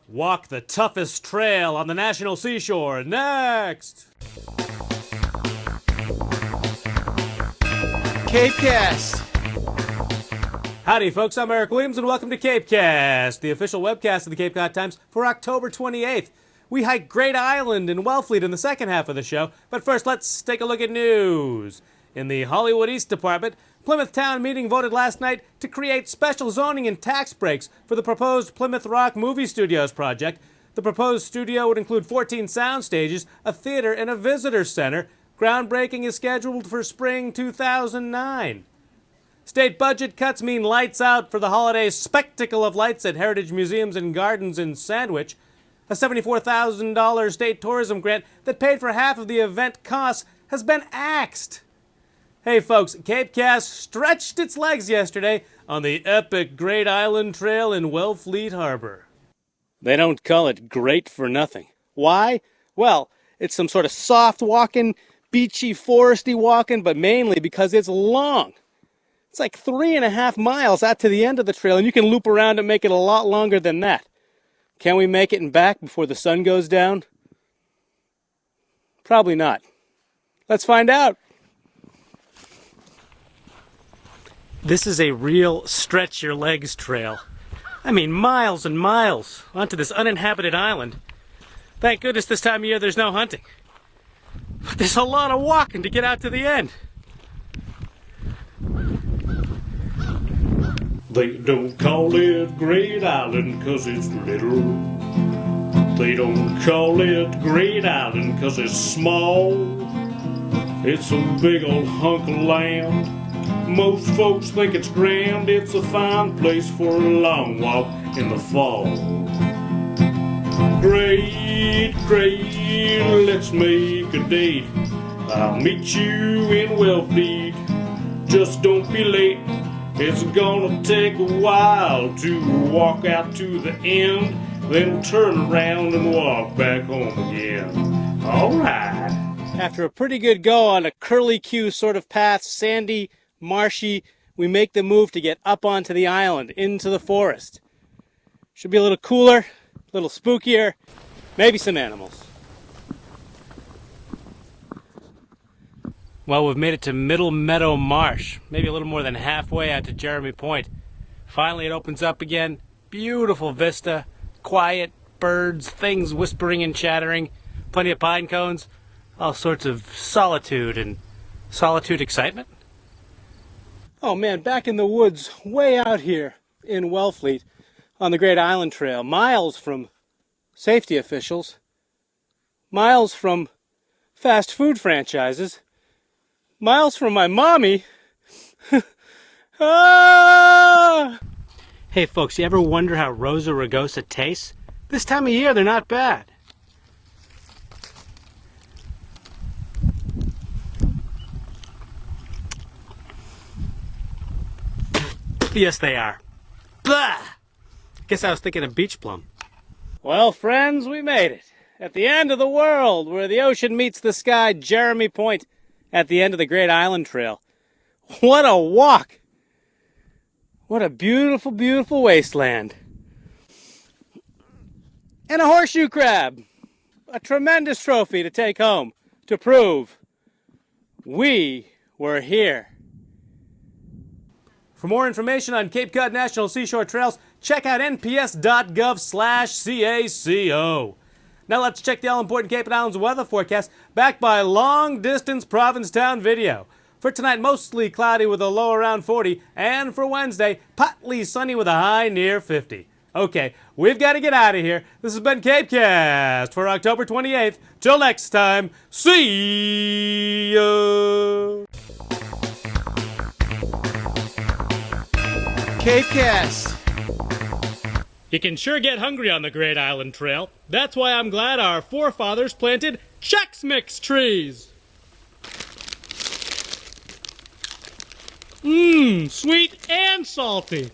Walk the toughest trail on the National Seashore next! CapeCast. Howdy folks, I'm Eric Williams and welcome to CapeCast, the official webcast of the Cape Cod Times for October 28th. We hike Great Island in Wellfleet in the second half of the show, but first let's take a look at news. In the Hollywood East Department, Plymouth Town Meeting voted last night to create special zoning and tax breaks for the proposed Plymouth Rock Movie Studios project. The proposed studio would include 14 sound stages, a theater, and a visitor center. Groundbreaking is scheduled for spring 2009. State budget cuts mean lights out for the holiday spectacle of lights at Heritage Museums and Gardens in Sandwich. A $74,000 state tourism grant that paid for half of the event costs has been axed. Hey folks, CapeCast stretched its legs yesterday on the epic Great Island Trail in Wellfleet Harbor. They don't call it great for nothing. Why? Well, it's some sort of soft walking, beachy, foresty walking, but mainly because it's long. It's like 3.5 miles out to the end of the trail, and you can loop around and make it a lot longer than that. Can we make it and back before the sun goes down? Probably not. Let's find out. This is a real stretch your legs trail. I mean, miles and miles onto this uninhabited island. Thank goodness this time of year there's no hunting. But there's a lot of walking to get out to the end. They don't call it Great Island 'cause it's little. They don't call it Great Island 'cause it's small. It's a big old hunk of land. Most folks think it's grand. It's a fine place for a long walk in the fall. Great, let's make a date. I'll meet you in Wellfleet. Just don't be late. It's gonna take a while to walk out to the end, then turn around and walk back home again. All right. After a pretty good go on a curly-Q sort of path, sandy, marshy, we make the move to get up onto the island, into the forest. Should be a little cooler, a little spookier, maybe some animals. Well, we've made it to Middle Meadow Marsh, maybe a little more than halfway out to Jeremy Point. Finally it opens up again, beautiful vista, quiet, birds, things whispering and chattering, plenty of pine cones, all sorts of solitude and solitude excitement. Oh man, back in the woods, way out here in Wellfleet on the Great Island Trail, miles from safety officials, miles from fast food franchises, miles from my mommy. Ah! Hey folks, you ever wonder how Rosa rugosa tastes? This time of year, they're not bad. Yes, they are. Blah! Guess I was thinking of beach plum. Well, friends, we made it. At the end of the world, where the ocean meets the sky, Jeremy Point, at the end of the Great Island Trail. What a walk! What a beautiful, beautiful wasteland. And a horseshoe crab. A tremendous trophy to take home, to prove we were here. For more information on Cape Cod National Seashore Trails, check out nps.gov/CACO. Now let's check the all-important Cape and Islands weather forecast, backed by long-distance Provincetown video. For tonight, mostly cloudy with a low around 40, and for Wednesday, partly sunny with a high near 50. Okay, we've got to get out of here. This has been CapeCast for October 28th. Till next time, see ya! CapeCast. You can sure get hungry on the Great Island Trail. That's why I'm glad our forefathers planted Chex Mix trees. Sweet and salty.